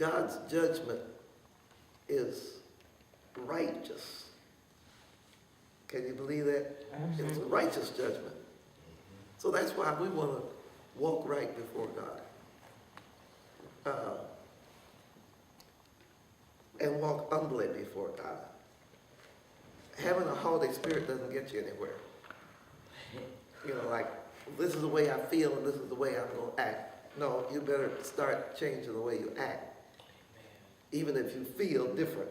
God's judgment is righteous. Can you believe that? It's a righteous judgment. So that's why we want to walk right before God. And walk humbly before God. Having a haughty spirit doesn't get you anywhere. You know, like, this is the way I feel and this is the way I'm going to act. No, you better start changing the way you act. Even if you feel different.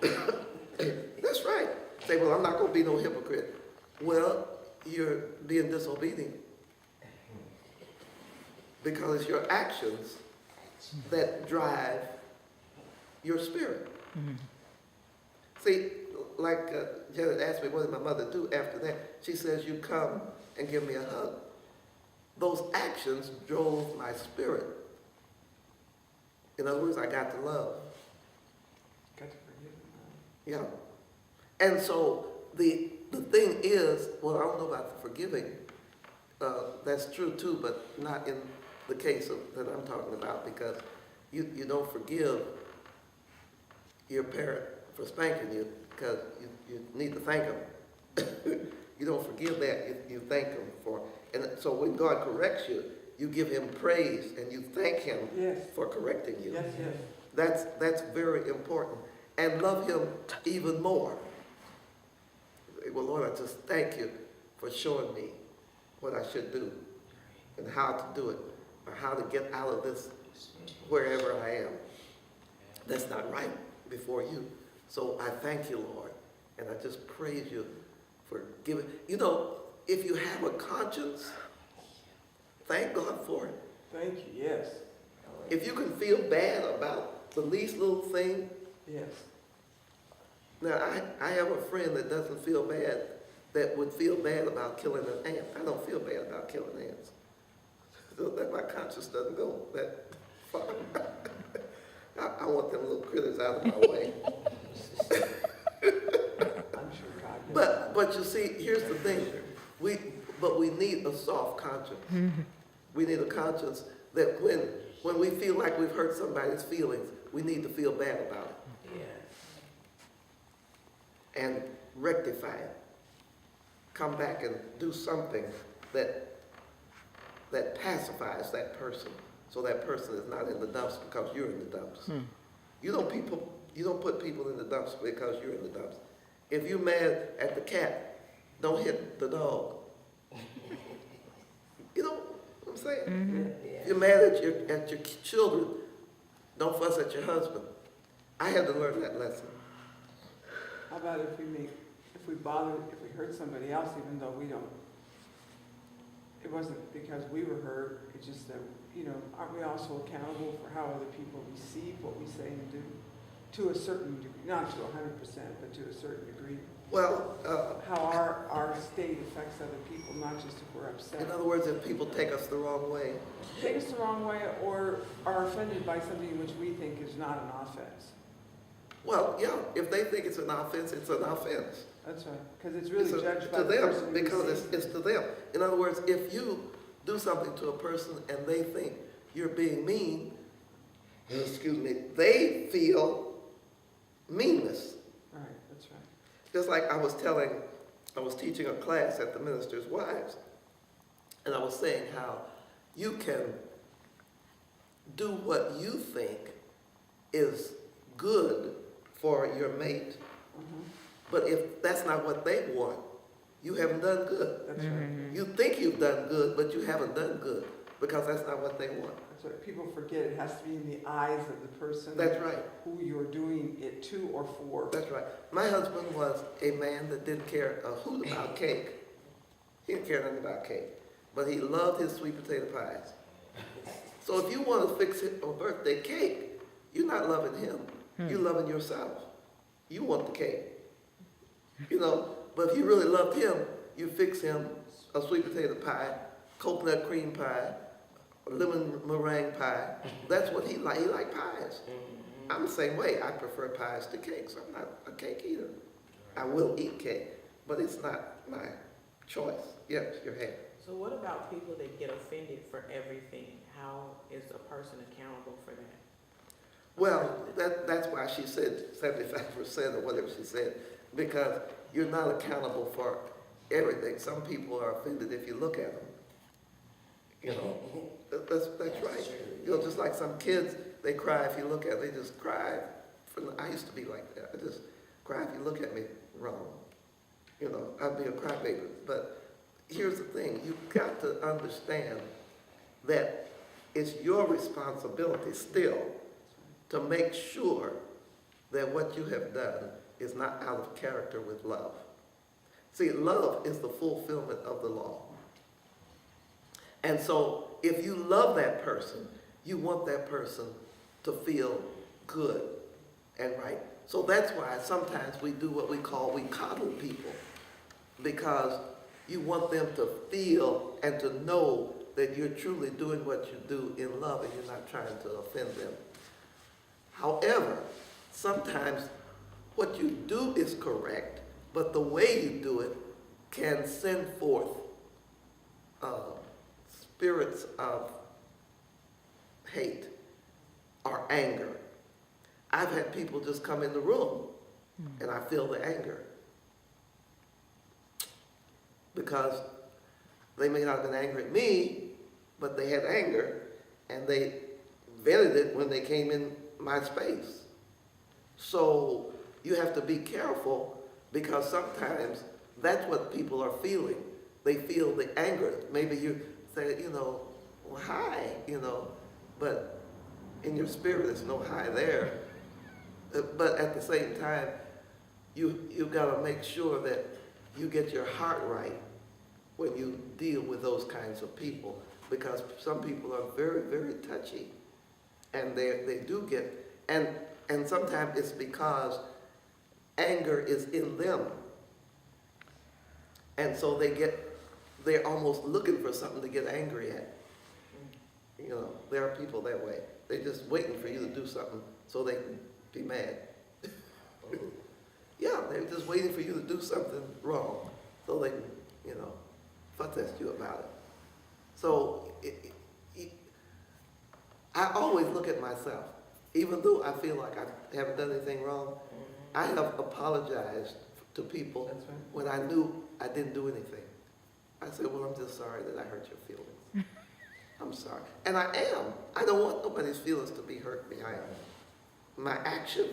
That's right. Say, well, I'm not going to be no hypocrite. Well, you're being disobedient. Because it's your actions that drive your spirit. Mm-hmm. See, like Janet asked me, what did my mother do after that? She says, you come and give me a hug. Those actions drove my spirit. In other words, I got to love. Got to forgive. Yeah. And so the thing is, well, I don't know about the forgiving. That's true too, but not in the case that I'm talking about, because you don't forgive your parent for spanking you, because you need to thank them. You don't forgive that, you thank him for. And so when God corrects you, you give him praise and you thank him for correcting you. Yes, yes. That's very important. And love him even more. Well, Lord, I just thank you for showing me what I should do and how to do it, or how to get out of this wherever I am. That's not right before you. So I thank you, Lord, and I just praise you for giving. You know, if you have a conscience, thank God for it. Thank you, yes. If you can feel bad about the least little thing. Yes. Now, I have a friend that doesn't feel bad, that would feel bad about killing an ant. I don't feel bad about killing ants. So that my conscience doesn't go that far. I want them little critters out of my way. I'm sure God But you see, here's the thing. We need a soft conscience. We need a conscience that when we feel like we've hurt somebody's feelings, we need to feel bad about it. Yes. And rectify it. Come back and do something that pacifies that person, so that person is not in the dumps because you're in the dumps. You don't put people in the dumps because you're in the dumps. If you're mad at the cat, don't hit the dog. You know what I'm saying? Mm-hmm. If you're mad at your children, don't fuss at your husband. I had to learn that lesson. How about if we hurt somebody else, even though we don't? It wasn't because we were hurt. It's just that, aren't we also accountable for how other people receive what we say and do? To a certain degree, not to 100%, but to a certain degree. Well, how our state affects other people, not just if we're upset. In other words, if people take us the wrong way. Take us the wrong way, or are offended by something which we think is not an offense. Well, yeah, if they think it's an offense, it's an offense. That's right, because it's really judged by to the them, person because it's to them. In other words, if you do something to a person and they think you're being mean, they feel meanness. Right, that's right. Just like I was teaching a class at the Minister's Wives, and I was saying how you can do what you think is good for your mate, but if that's not what they want, you haven't done good. That's right. You think you've done good, but you haven't done good, because that's not what they want. That's right. People forget it has to be in the eyes of the person. That's right. Who you're doing it to or for. That's right. My husband was a man that didn't care a hoot about cake. He didn't care nothing about cake, but he loved his sweet potato pies. So if you want to fix it a birthday cake, you're not loving him. You're loving yourself. You want the cake. But if you really loved him, you fix him a sweet potato pie, coconut cream pie, lemon meringue pie. That's what he liked. He liked pies. I'm the same way. I prefer pies to cakes. I'm not a cake eater. I will eat cake, but it's not my choice. Yes, your hand. So what about people that get offended for everything? How is a person accountable for that? Well, that's why she said 75% or whatever she said, because you're not accountable for everything. Some people are offended if you look at them. You know, that's right. You know, just like some kids, they cry if you look at them. They just cry. I used to be like that. I just cry if you look at me wrong. You know, I'd be a crybaby. But here's the thing. You've got to understand that it's your responsibility still to make sure that what you have done is not out of character with love. See, love is the fulfillment of the law. And so if you love that person, you want that person to feel good and right. So that's why sometimes we do what we coddle people, because you want them to feel and to know that you're truly doing what you do in love and you're not trying to offend them. However, sometimes what you do is correct, but the way you do it can send forth spirits of hate or anger. I've had people just come in the room and I feel the anger, because they may not have been angry at me, but they had anger and they vented it when they came in my space. So you have to be careful, because sometimes that's what people are feeling. They feel the anger. Maybe you say, you know, well, hi, you know, but in your spirit there's no hi there. But at the same time, you've got to make sure that you get your heart right when you deal with those kinds of people, because some people are very, very touchy, and they do get, and sometimes it's because anger is in them, and so they're almost looking for something to get angry at. You know, there are people that way. They're just waiting for you to do something so they can be mad. Yeah, they're just waiting for you to do something wrong so they can, you know, fuss at you about it. So I always look at myself. Even though I feel like I haven't done anything wrong, I have apologized to people when I knew I didn't do anything. I said, well, I'm just sorry that I hurt your feelings. I'm sorry. And I am. I don't want nobody's feelings to be hurt behind my action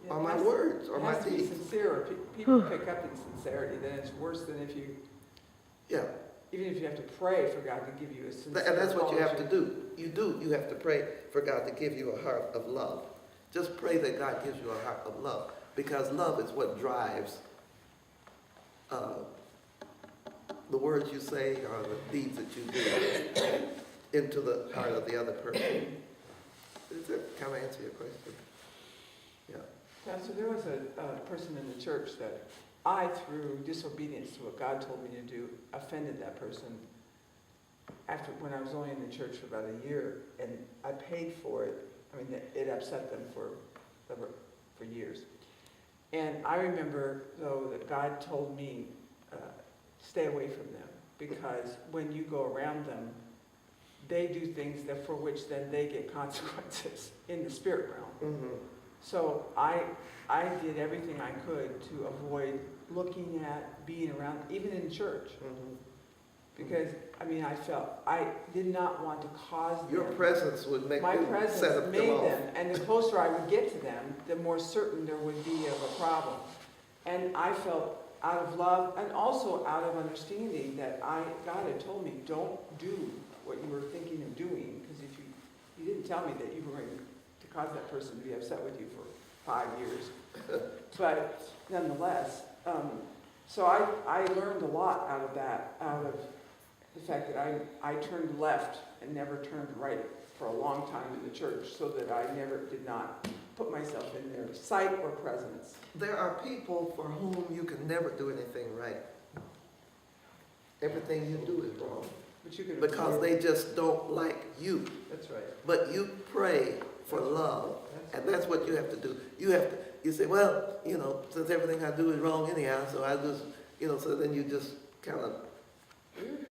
or my words or my deeds. It has to be sincere, or people pick up insincerity, then it's worse than if you, even if you have to pray for God to give you a sincere And that's what you have apology. to do. You have to pray for God to give you a heart of love. Just pray that God gives you a heart of love, because love is what drives the words you say or the deeds that you do into the heart of the other person. Does that kind of answer your question? Yeah. Pastor, there was a person in the church that I, through disobedience to what God told me to do, offended that person when I was only in the church for about a year, and I paid for it. I mean, it upset them for years. And I remember, though, that God told me, stay away from them, because when you go around them, they do things for which then they get consequences in the spirit realm. Mm-hmm. So I did everything I could to avoid looking at, being around, even in church. Mm-hmm. Because, I mean, I did not want to cause them. Your presence would make My them presence set up made them them, off. and the closer I would get to them, the more certain there would be of a problem. And I felt out of love and also out of understanding that God had told me, don't do what you were thinking of doing, because if you didn't tell me that you were going to cause that person to be upset with you for 5 years. But nonetheless, so I learned a lot out of that, out of the fact that I turned left and never turned right for a long time in the church, so that I did not put myself in their sight or presence. There are people for whom you can never do anything right. Everything you do is wrong. But you could Because they just don't like you. That's right. But you pray for love, and that's what you have to do. You say, well, you know, since everything I do is wrong anyhow, so I just, you know, so then you just kind of